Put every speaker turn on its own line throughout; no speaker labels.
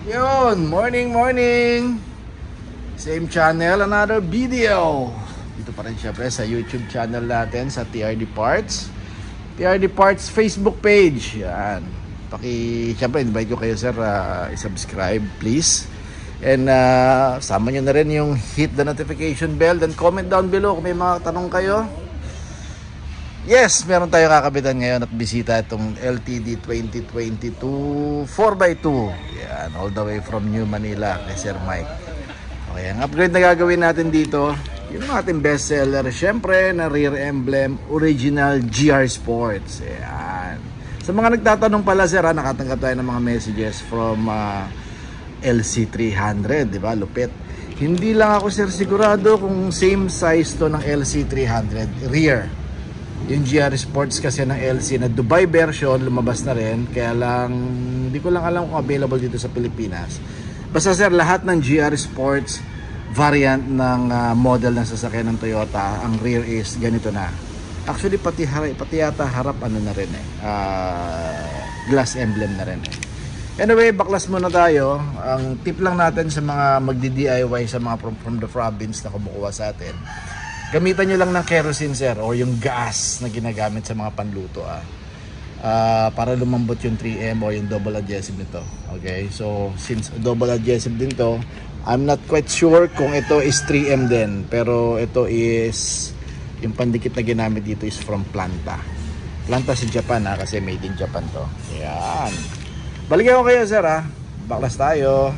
Yun, morning. Same channel, another video. Dito pa rin syempre sa YouTube channel natin sa TRD Parts. TRD Parts Facebook page. Yan. Syempre invite ko kayo sir, i-subscribe please. And sama nyo na rin yung hit the notification bell. Then comment down below kung may mga tanong kayo. Yes, meron tayong kakabitan ngayon at bisita itong LTD 2022 4x2. Yan, all the way from New Manila kay Sir Mike. Okay, ang upgrade na gagawin natin dito, yung ating bestseller, syempre na rear emblem, original GR Sports. Yan. Sa mga nagtatanong pala sir, nakatanggap tayo ng mga messages from LC300, di ba? Lupit. Hindi lang ako sir sigurado kung same size to ng LC300 rear. Yung GR Sports kasi ng LC na Dubai version lumabas na rin, kaya lang hindi ko lang alam kung available dito sa Pilipinas. Basta sir, lahat ng GR Sports variant ng model ng sasakyan ng Toyota, ang rear is ganito na. Actually pati yata harap ano na rin glass emblem na rin Anyway, baklas muna tayo. Ang tip lang natin sa mga magdi-DIY sa mga from the province na kumukuha sa atin, gamitan nyo lang ng kerosene sir, or yung gas na ginagamit sa mga panluto para lumambot yung 3M o yung double adhesive nito. Okay, so since double adhesive din to, I'm not quite sure kung ito is 3M din, pero ito is yung pandikit na ginamit dito is from Planta sa Japan kasi made in Japan to. Yan, balikan ko kayo sir baklas tayo.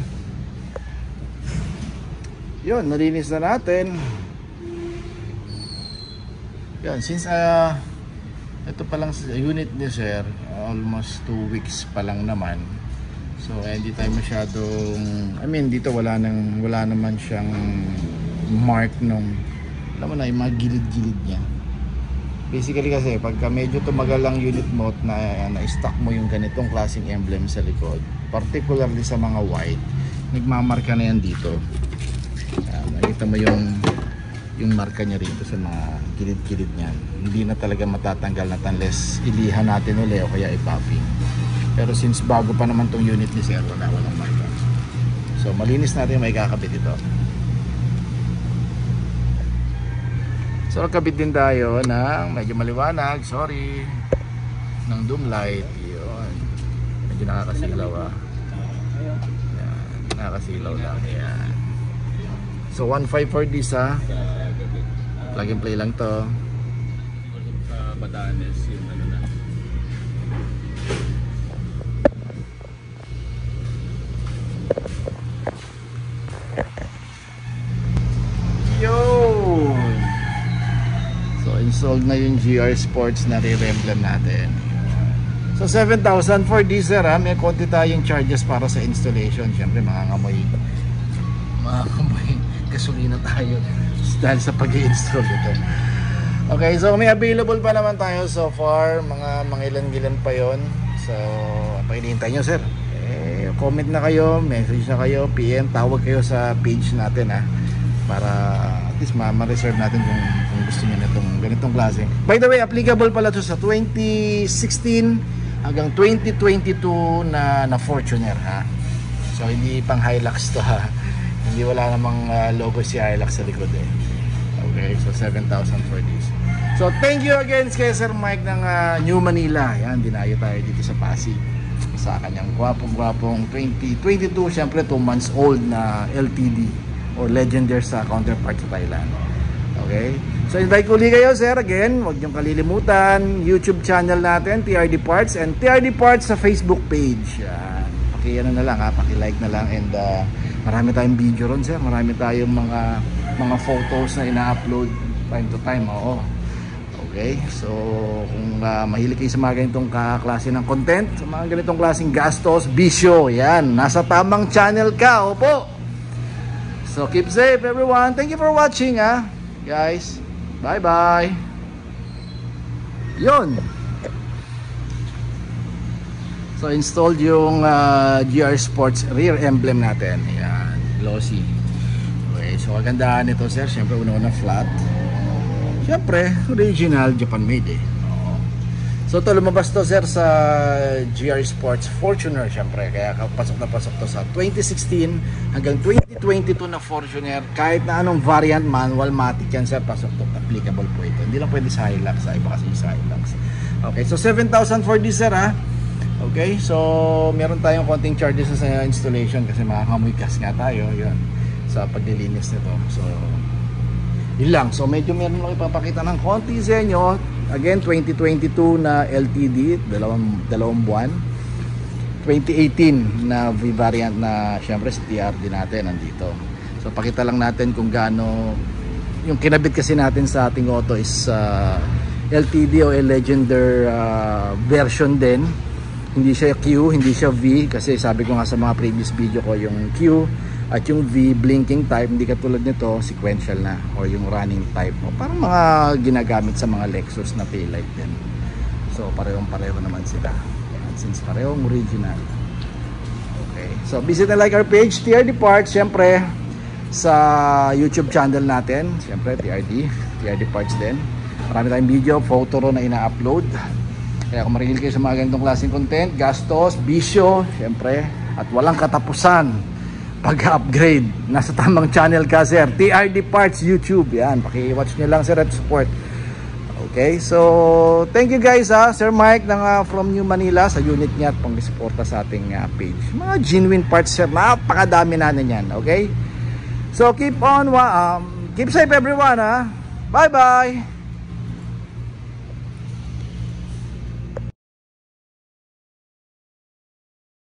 Yun, nalinis na natin. Yan, since ito pa lang sa unit ni sir, almost 2 weeks pa lang naman. So hindi tayo masyadong, dito wala naman siyang mark nung, alam mo na, yung mga gilid-gilid niya. Basically kasi pagka medyo tumagal ang unit mo na stock mo yung ganitong klaseng emblem sa likod, particularly sa mga white, nagmamarka na yan dito. Nakita mo yung marka niya rito sa mga kilid-kilid niyan. Hindi na talaga matatanggal na unless ilihan natin ulit o kaya i-popping. Pero since bago pa naman tong unit ni sir, walang marka. So malinis natin may kakabit ito. So nakabit din tayo ng medyo maliwanag, sorry, ng doom light. Yun, medyo nakakasilaw Yan, nakakasilaw lang. Yan. So 1.5 for this plug and play lang to.
Batanes yung ano na.
Yo! So installed na yung GR Sports na rear emblem natin. So 7,000 for this sir may konti tayong charges para sa installation. Siyempre mangangamoy gasolina tayo dahil sa pag-i-install ito. Okay, so may available pa naman tayo so far, mga ilan-gilan pa yon. So pakinihintay nyo sir, comment na kayo, message na kayo, PM, tawag kayo sa page natin para at least ma-reserve natin kung gusto nyo na itong ganitong klase. By the way, applicable pala to sa 2016 hanggang 2022 na Fortuner so hindi pang Hilux to hindi, wala namang logo si Hilux sa likod Okay, so 7,000 for this. So thank you again kay Sir Mike ng New Manila. Yan, dinayo tayo dito sa Pasig sa kanyang gwapong 2022, syempre 2 months old na LTD or legendary sa counterpart sa Thailand. Okay, so invite ko ulit kayo sir again, huwag niyong kalilimutan YouTube channel natin TRD Parts, and TRD Parts sa Facebook page. Yan, paki-ano na lang paki-like na lang, and marami tayong video ron sir, marami tayong mga photos na ina-upload time to time. Okay, so kung mahilig kayo sa mga ganitong klase ng content, sa mga ganitong klaseng gastos, bisyo, yan, nasa tamang channel ka. Opo. So keep safe everyone, thank you for watching guys, bye bye. Yun, so installed yung GR Sports rear emblem natin. Yan, glossy. Okay, so kagandahan nito sir, syempre una flat, syempre original Japan made So to lumabas to sir sa GR Sports Fortuner syempre, kaya pasok na pasok to sa 2016 hanggang 2022 na Fortuner. Kahit na anong variant, manual, matic yan sir, pasok to, applicable po ito. Hindi lang pwede sa Hilux, sa iba kasi sa Hilux. Okay, so 7,000 for this sir ha. Okay, so meron tayong konting charges sa installation kasi makakamoy gas nga tayo yun sa paglilinis nito. So yun lang, so medyo meron lang ipapakita ng konti sa inyo. Again, 2022 na LTD, dalawang buwan. 2018 na V-variant na syempre si TRD natin nandito. So pakita lang natin kung gaano yung kinabit kasi natin sa ating auto is LTD o Legender version din. Hindi siya Q, hindi siya V kasi sabi ko nga sa mga previous video ko yung Q at yung V blinking type, hindi katulad nito sequential na or yung running type mo. Parang mga ginagamit sa mga Lexus na taillight din. So parehong-pareho naman sila. Since parehong original. Okay. So visit and like our page TRD Parts, syempre sa YouTube channel natin, syempre TRD Parts din. Marami tayong video, photo ro na ina-upload. Kaya kung marihil kayo sa mga ganitong klaseng content, gastos, bisyo, syempre, at walang katapusan pag-upgrade, nasa tamang channel ka sir, TRD Parts YouTube, yan, paki-watch nyo lang sir at support. Okay, so thank you guys ha, Sir Mike ng from New Manila sa unit niya at pang-suporta sa ating page. Mga genuine parts sir, napakadami na yan. Okay, so keep on keep safe everyone ha, bye bye.